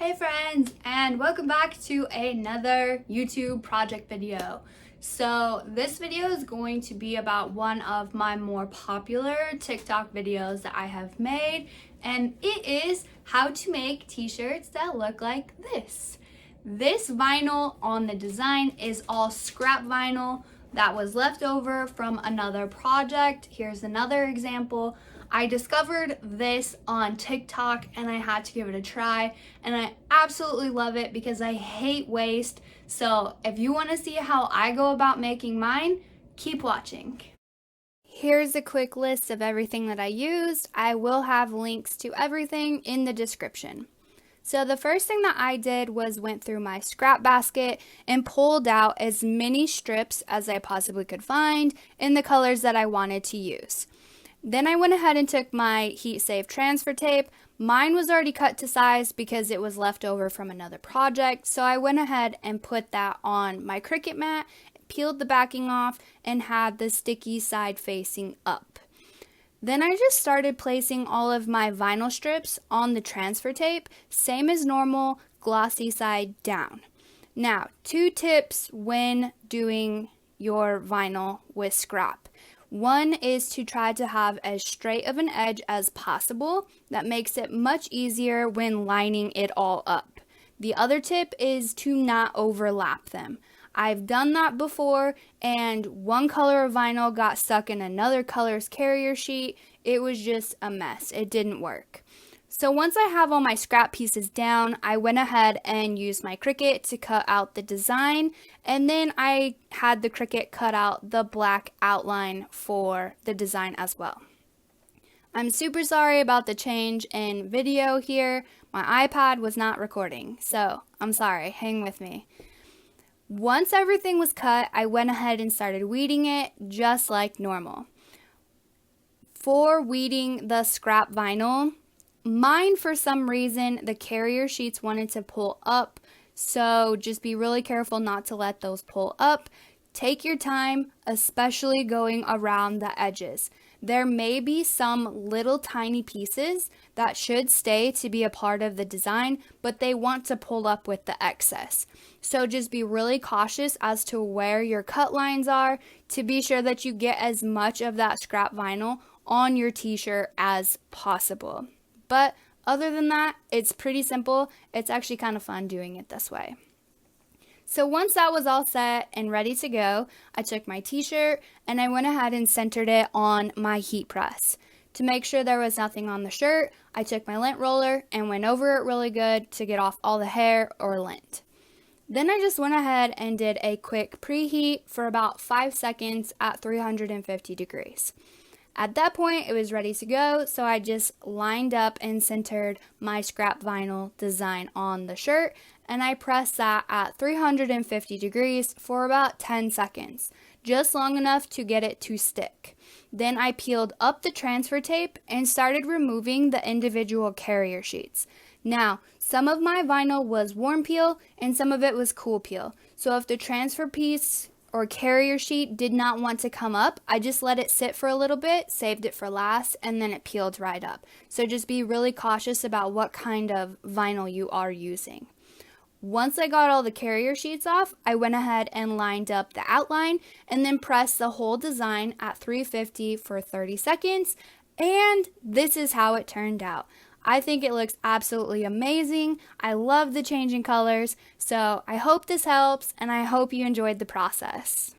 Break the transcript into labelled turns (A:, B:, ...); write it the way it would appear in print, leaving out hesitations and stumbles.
A: Hey friends, and welcome back to another YouTube project video. So this video is going to be about one of my more popular TikTok videos that I have made, and it is how to make t-shirts that look like this. This vinyl on the design is all scrap vinyl that was left over from another project. Here's another example. I discovered this on TikTok and I had to give it a try, and I absolutely love it because I hate waste. So if you want to see how I go about making mine, keep watching. Here's a quick list of everything that I used. I will have links to everything in the description. So the first thing that I did was went through my scrap basket and pulled out as many strips as I possibly could find in the colors that I wanted to use. Then I went ahead and took my heat safe transfer tape. Mine was already cut to size because it was left over from another project, so I went ahead and put that on my Cricut mat, peeled the backing off, and had the sticky side facing up. Then I just started placing all of my vinyl strips on the transfer tape, same as normal, glossy side down. Now, 2 tips when doing your vinyl with scrap. One is to try to have as straight of an edge as possible. That makes it much easier when lining it all up. The other tip is to not overlap them. I've done that before, and one color of vinyl got stuck in another color's carrier sheet. It was just a mess. It didn't work. So once I have all my scrap pieces down, I went ahead and used my Cricut to cut out the design, and then I had the Cricut cut out the black outline for the design as well. I'm super sorry about the change in video here. My iPad was not recording, so I'm sorry. Hang with me. Once everything was cut, I went ahead and started weeding it just like normal. For weeding the scrap vinyl, mine, for some reason, the carrier sheets wanted to pull up, so just be really careful not to let those pull up. Take your time, especially going around the edges. There may be some little tiny pieces that should stay to be a part of the design, but they want to pull up with the excess. So just be really cautious as to where your cut lines are to be sure that you get as much of that scrap vinyl on your t-shirt as possible. But other than that, it's pretty simple. It's actually kind of fun doing it this way. So once that was all set and ready to go, I took my t-shirt and I went ahead and centered it on my heat press. To make sure there was nothing on the shirt, I took my lint roller and went over it really good to get off all the hair or lint. Then I just went ahead and did a quick preheat for about 5 seconds at 350 degrees. At that point, it was ready to go, so I just lined up and centered my scrap vinyl design on the shirt, and I pressed that at 350 degrees for about 10 seconds, just long enough to get it to stick. Then I peeled up the transfer tape and started removing the individual carrier sheets. Now, some of my vinyl was warm peel and some of it was cool peel, so if the transfer piece or carrier sheet did not want to come up, I just let it sit for a little bit, saved it for last, and then it peeled right up. So just be really cautious about what kind of vinyl you are using. Once I got all the carrier sheets off, I went ahead and lined up the outline and then pressed the whole design at 350 for 30 seconds, and this is how it turned out. I think it looks absolutely amazing. I love the changing colors, so I hope this helps, and I hope you enjoyed the process.